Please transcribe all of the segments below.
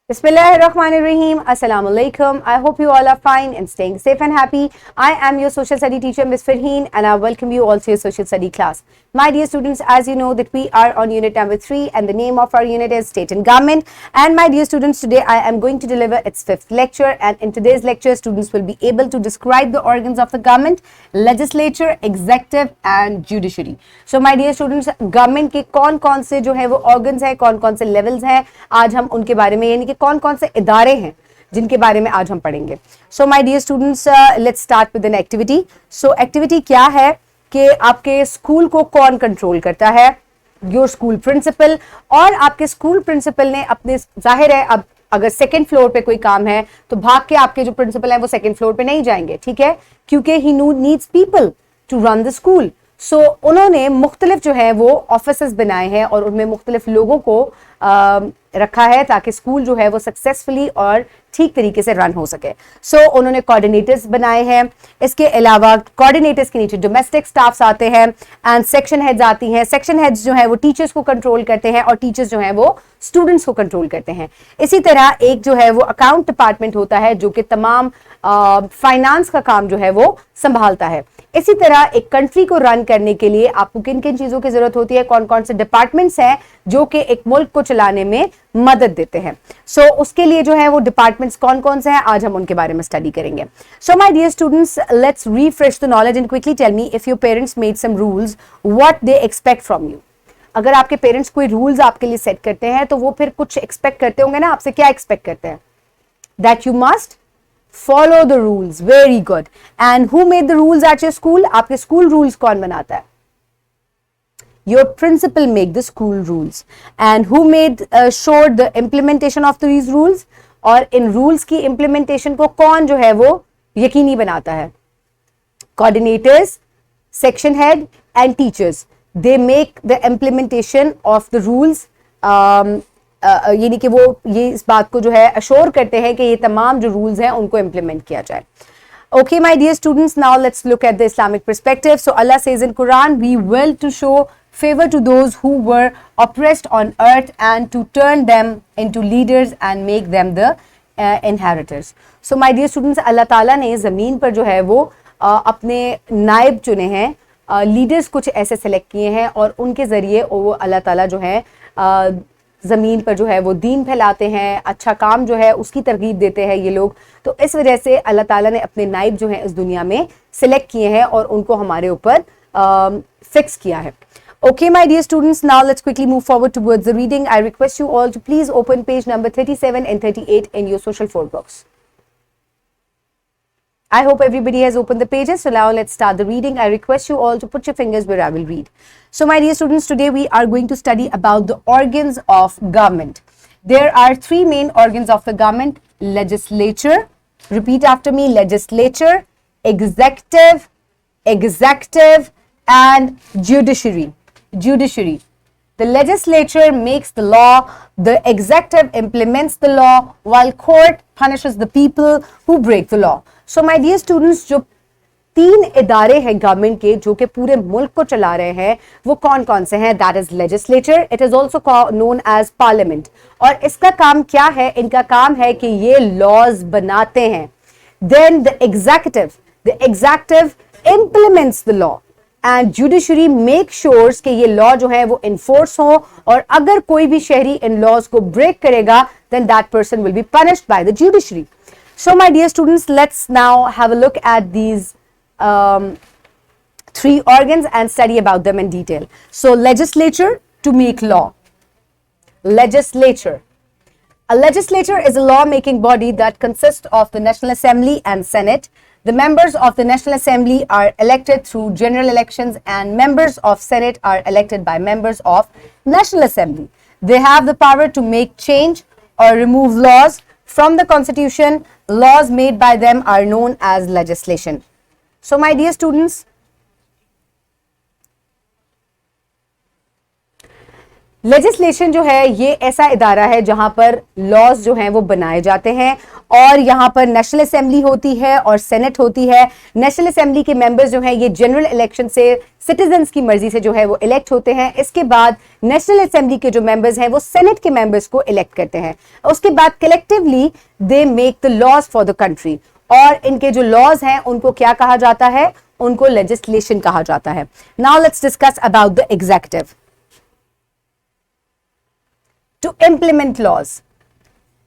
Bismillahirrahmanirrahim. Assalamu alaikum. I hope you all are fine and staying safe and happy. I am your social study teacher, Ms. Farheen, and I welcome you all to your social study class. My dear students, as you know that we are on unit number 3 and the name of our unit is State and Government. And my dear students, today I am going to deliver its 5th lecture, and in today's lecture, students will be able to describe the organs of the government, legislature, executive and judiciary. So my dear students, government के कौन-कौन से जो है वो organs हैं, कौन-कौन से levels हैं, आज हम उनके बारे में यानी कि कौन-कौन से इदारे हैं जिनके बारे में आज हम पढ़ेंगे. So my dear students, let's start with an activity. So activity क्या है कि आपके स्कूल को कौन कंट्रोल करता है? Your school principal. और आपके स्कूल प्रिंसिपल ने अपने, जाहिर है अब अगर सेकंड फ्लोर पे कोई काम है तो भाग के आपके जो प्रिंसिपल है वो सेकंड फ्लोर पे नहीं जाएंगे, ठीक है, क्योंकि he needs people to run the school. So उन्होंने मुख्तलिफ जो है वो ऑफिसेस बनाए हैं और उनमें मुख्तलिफ लोगों को रखा है ताकि स्कूल जो है वो सक्सेसफुली और ठीक तरीके से रन हो सके. सो उन्होंने कोऑर्डिनेटर्स बनाए हैं. इसके अलावा कोऑर्डिनेटर्स के नीचे डोमेस्टिक स्टाफ्स आते हैं एंड सेक्शन हेड्स आती हैं. सेक्शन हेड्स जो है वो टीचर्स को कंट्रोल करते हैं और टीचर्स जो है वो स्टूडेंट्स को कंट्रोल करते हैं. इसी तरह एक जो है वो अकाउंट डिपार्टमेंट होता है जो कि तमाम फाइनेंस का काम जो है वो संभालता है. इसी तरह एक कंट्री को रन करने के लिए आपको किन किन चीजों की जरूरत होती है, कौन कौन से डिपार्टमेंट्स हैं जो कि एक मुल्क को चलाने में मदद देते हैं. सो उसके लिए जो है वो डिपार्टमेंट्स कौन कौन से हैं, आज हम उनके बारे में स्टडी करेंगे. So my dear students, let's refresh the knowledge and quickly tell me if your parents made some rules what they expect from you. अगर आपके पेरेंट्स कोई रूल्स आपके लिए सेट करते हैं तो वो फिर कुछ एक्सपेक्ट करते होंगे ना आपसे. क्या एक्सपेक्ट करते हैं? That you must follow the rules. Very good. And who made the rules at your school? आपके school rules कौन बनाता है? Your principal make the school rules. And who made sure the implementation of these rules? और इन rules की implementation को कौन जो है वो यकीनी बनाता है? Coordinators, section head and teachers. They make the implementation of the rules. यानी कि वो ये इस बात को जो है अश्योर करते हैं कि ये तमाम जो रूल्स हैं उनको इम्प्लीमेंट किया जाए. Okay, my dear students, now let's look at the Islamic perspective. So Allah says in Quran, we will to show favor to those who were oppressed on earth and to turn them into leaders and make them the inheritors. So my dear students, Allah Taala ने ज़मीन पर जो है वो अपने नायब चुने हैं, लीडर्स कुछ ऐसे सेलेक्ट किए हैं और उनके ज़रिए वो अल्लाह ताला जो है ज़मीन पर जो है वो दीन फैलाते हैं, अच्छा काम जो है उसकी तरगीब देते हैं ये लोग. तो इस वजह से अल्लाह ताला ने अपने नाइब जो हैं इस दुनिया में सिलेक्ट किए हैं और उनको हमारे ऊपर फिक्स किया है. Okay, my dear students, now let's quickly move forward towards the reading. I request you all to please open page number 37 and 38 in your social 4 box. I hope everybody has opened the pages. So now let's start the reading. I request you all to put your fingers where I will read. So my dear students, today we are going to study about the organs of government. There are 3 main organs of the government: legislature, repeat after me, legislature, executive and judiciary. Judiciary. The legislature makes the law, the executive implements the law, while court punishes the people who break the law. So my dear students, जो 3 इदारे हैं government के जो कि पूरे मुल्क को चला रहे हैं वो कौन कौन से हैं? That is legislature. It is also known as parliament. और इसका काम क्या है? इनका काम है कि ये laws बनाते हैं. Then the executive implements the law. And judiciary make sures कि ये लॉ जो है वो इन्फोर्स हो और अगर कोई भी शहरी इन लॉज को ब्रेक करेगा then that person will be punished by the judiciary. So my dear students, let's now have a look at these 3 organs and study about them in detail. So legislature, to make law. Legislature. A legislature is a law-making body that consists of the National Assembly and Senate. The members of the National Assembly are elected through general elections and members of Senate are elected by members of National Assembly. They have the power to make change or remove laws from the Constitution. Laws made by them are known as legislation. So my dear students, legislation जो है ये ऐसा इदारा है जहां पर laws जो हैं वो बनाए जाते हैं और यहाँ पर नेशनल असेंबली होती है और सेनेट होती है। नेशनल असेंबली के मेंबर्स जो हैं ये जनरल इलेक्शन से सिटीजन्स की मर्जी से जो है वो इलेक्ट होते हैं। इसके बाद नेशनल असेंबली के जो मेंबर्स हैं वो सेनेट के मेंबर्स को इलेक्ट करते हैं। उसके बाद collectively they make the laws for the country और इनके जो लॉज हैं उनको क्या कहा जाता है, उनको लेजिस्लेशन कहा जाता है। Now let's discuss about the executive. To implement laws.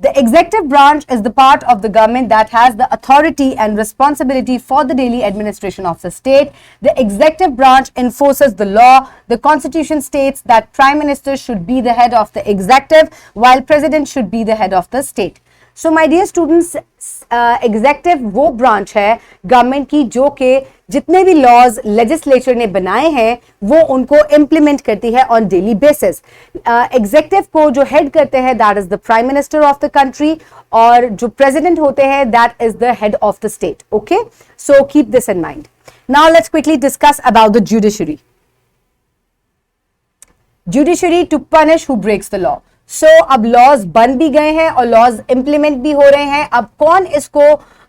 The executive branch is the part of the government that has the authority and responsibility for the daily administration of the state. The executive branch enforces the law. The constitution states that prime minister should be the head of the executive while president should be the head of the state. So my dear students, executive वो branch है government की जो कि जितने भी laws legislature ने बनाए हैं वो उनको इम्प्लीमेंट करती है ऑन डेली बेसिस। एग्जेक्टिव को जो हेड करते हैं that is the prime minister of the country और जो प्रेसिडेंट होते हैं that is the head of the state. Okay, so keep this in mind. Now let's quickly discuss about the judiciary. Judiciary to punish who breaks the law. So अब laws बन भी गए हैं और लॉज इंप्लीमेंट भी हो रहे हैं। अब कौन इसको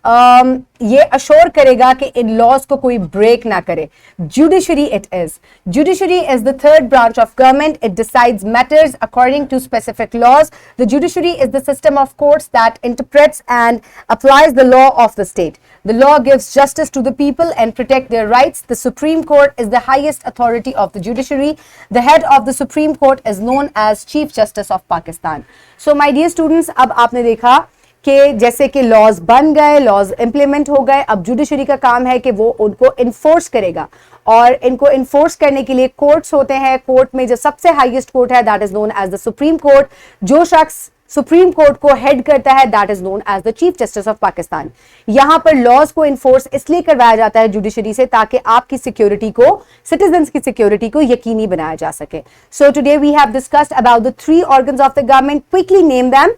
ये अश्योर करेगा कि इन लॉज को कोई ब्रेक ना करे? Judiciary it is. Judiciary is the third branch of government. It decides matters according to specific laws. The judiciary is the system of courts that interprets and applies the law of the state. The law gives justice to the people and protect their rights. The Supreme Court is the highest authority of the judiciary. The head of the Supreme Court is known as Chief Justice of Pakistan. So my dear students, अब आपने देखा कि जैसे कि laws बन गए, laws implement हो गए, अब जुडिशरी का काम है कि वो उनको इन्फोर्स करेगा और इनको इन्फोर्स करने के लिए कोर्ट्स होते हैं। कोर्ट में जो सबसे हाईएस्ट कोर्ट है that is known as the Supreme Court. जो शख्स सुप्रीम कोर्ट को हेड करता है that is known as the chief justice of Pakistan. यहां पर लॉज को इन्फोर्स इसलिए करवाया जाता है जुडिशरी से ताकि आपकी सिक्योरिटी को, सिटीजन्स की सिक्योरिटी को यकीनी बनाया जा सके। So today we have discussed about the three organs of the government. Quickly name them: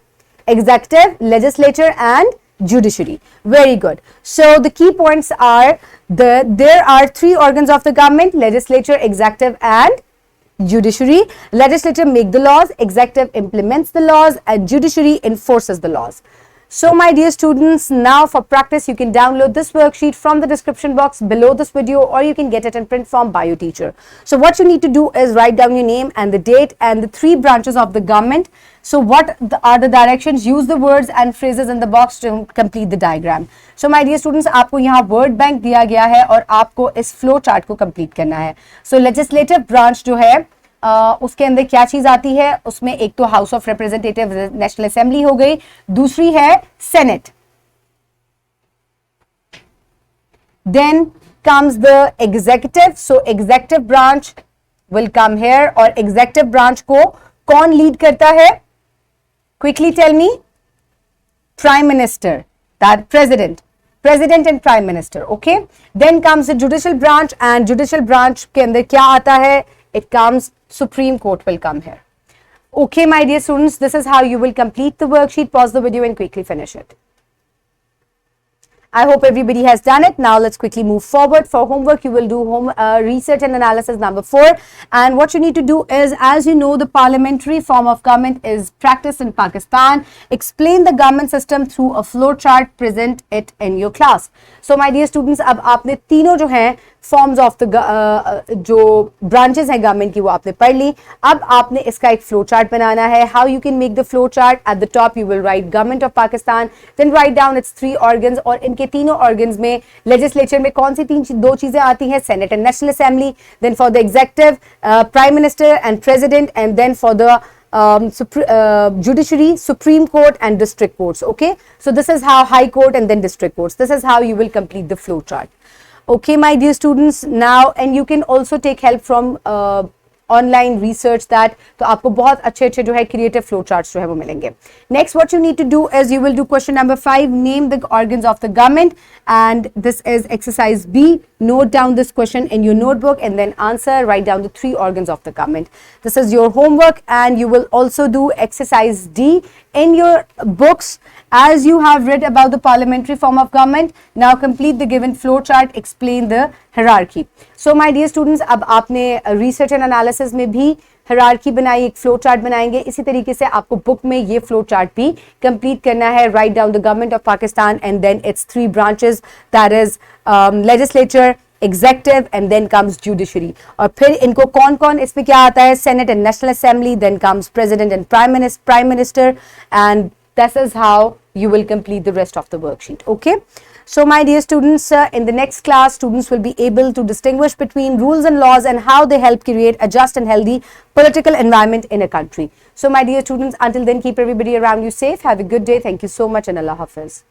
executive, legislature and judiciary. Very good. So the key points are there are three organs of the government: legislature, executive and judiciary. Legislature make the laws, executive implements the laws and judiciary enforces the laws. So my dear students, now for practice you can download this worksheet from the description box below this video or you can get it in print form by your teacher. So what you need to do is write down your name and the date and the three branches of the government. So what are the directions? Use the words and phrases in the box to complete the diagram. So my dear students, आपको यहाँ word bank दिया गया है और आपको इस flow chart को complete करना है. So legislative branch जो है उसके अंदर क्या चीज आती है? उसमें एक तो House of Representative National Assembly हो गई, दूसरी है Senate. Then comes the executive. So executive branch will come here और executive branch को कौन लीड करता है? Quickly tell me. Prime Minister, that President and Prime Minister. Okay. Then comes the judicial branch and judicial branch के अंदर क्या आता है? It comes Supreme Court will come here. Okay, my dear students, this is how you will complete the worksheet. Pause the video and quickly finish it. I hope everybody has done it. Now let's quickly move forward. For homework, you will do research and analysis number 4. And what you need to do is, as you know, the parliamentary form of government is practiced in Pakistan. Explain the government system through a flow chart. Present it in your class. So my dear students, अब आपने तीनों जो हैं forms of the जो branches हैं government की वो आपने पढ़ ली. अब आपने इसका एक फ्लो चार्ट बनाना है. How you can make the flow chart? At the top you will write government of Pakistan, then write down its three organs और इनके तीनों ऑर्गन्स में लेजिस्लेचर में कौन सी दो चीजें आती हैं? Senate and National Assembly. Then for the executive prime minister and president, and then for the judiciary, Supreme Court and district courts. Okay, so this is how High Court and then district courts. This is how you will complete the flow chart. Okay, my dear students, now and you can also take help from online research that, तो आपको बहुत अच्छे अच्छे जो है creative flow charts जो है वो मिलेंगे. Next what you need to do is you will do question number 5, name the organs of the government, and this is exercise B. Note down this question in your notebook and then answer. Write down the 3 organs of the government. This is your homework, and you will also do exercise D in your books as you have read about the parliamentary form of government. Now complete the given flow chart. Explain the hierarchy. So my dear students, अब आपने research and analysis में भी hierarchy बनाई, एक flow chart बनाएंगे. इसी तरीके से आपको बुक में ये फ्लो चार्ट भी कंप्लीट करना है. Write down the government of Pakistan and then its 3 branches, that is legislature, executive and then comes judiciary. और फिर इनको कौन कौन इसमें क्या आता है, Senate and National Assembly, then comes president and prime minister, and this is how you will complete the rest of the worksheet. Okay, so my dear students, in the next class students will be able to distinguish between rules and laws and how they help create a just and healthy political environment in a country. So my dear students, until then, keep everybody around you safe. Have a good day. Thank you so much and Allah Hafiz.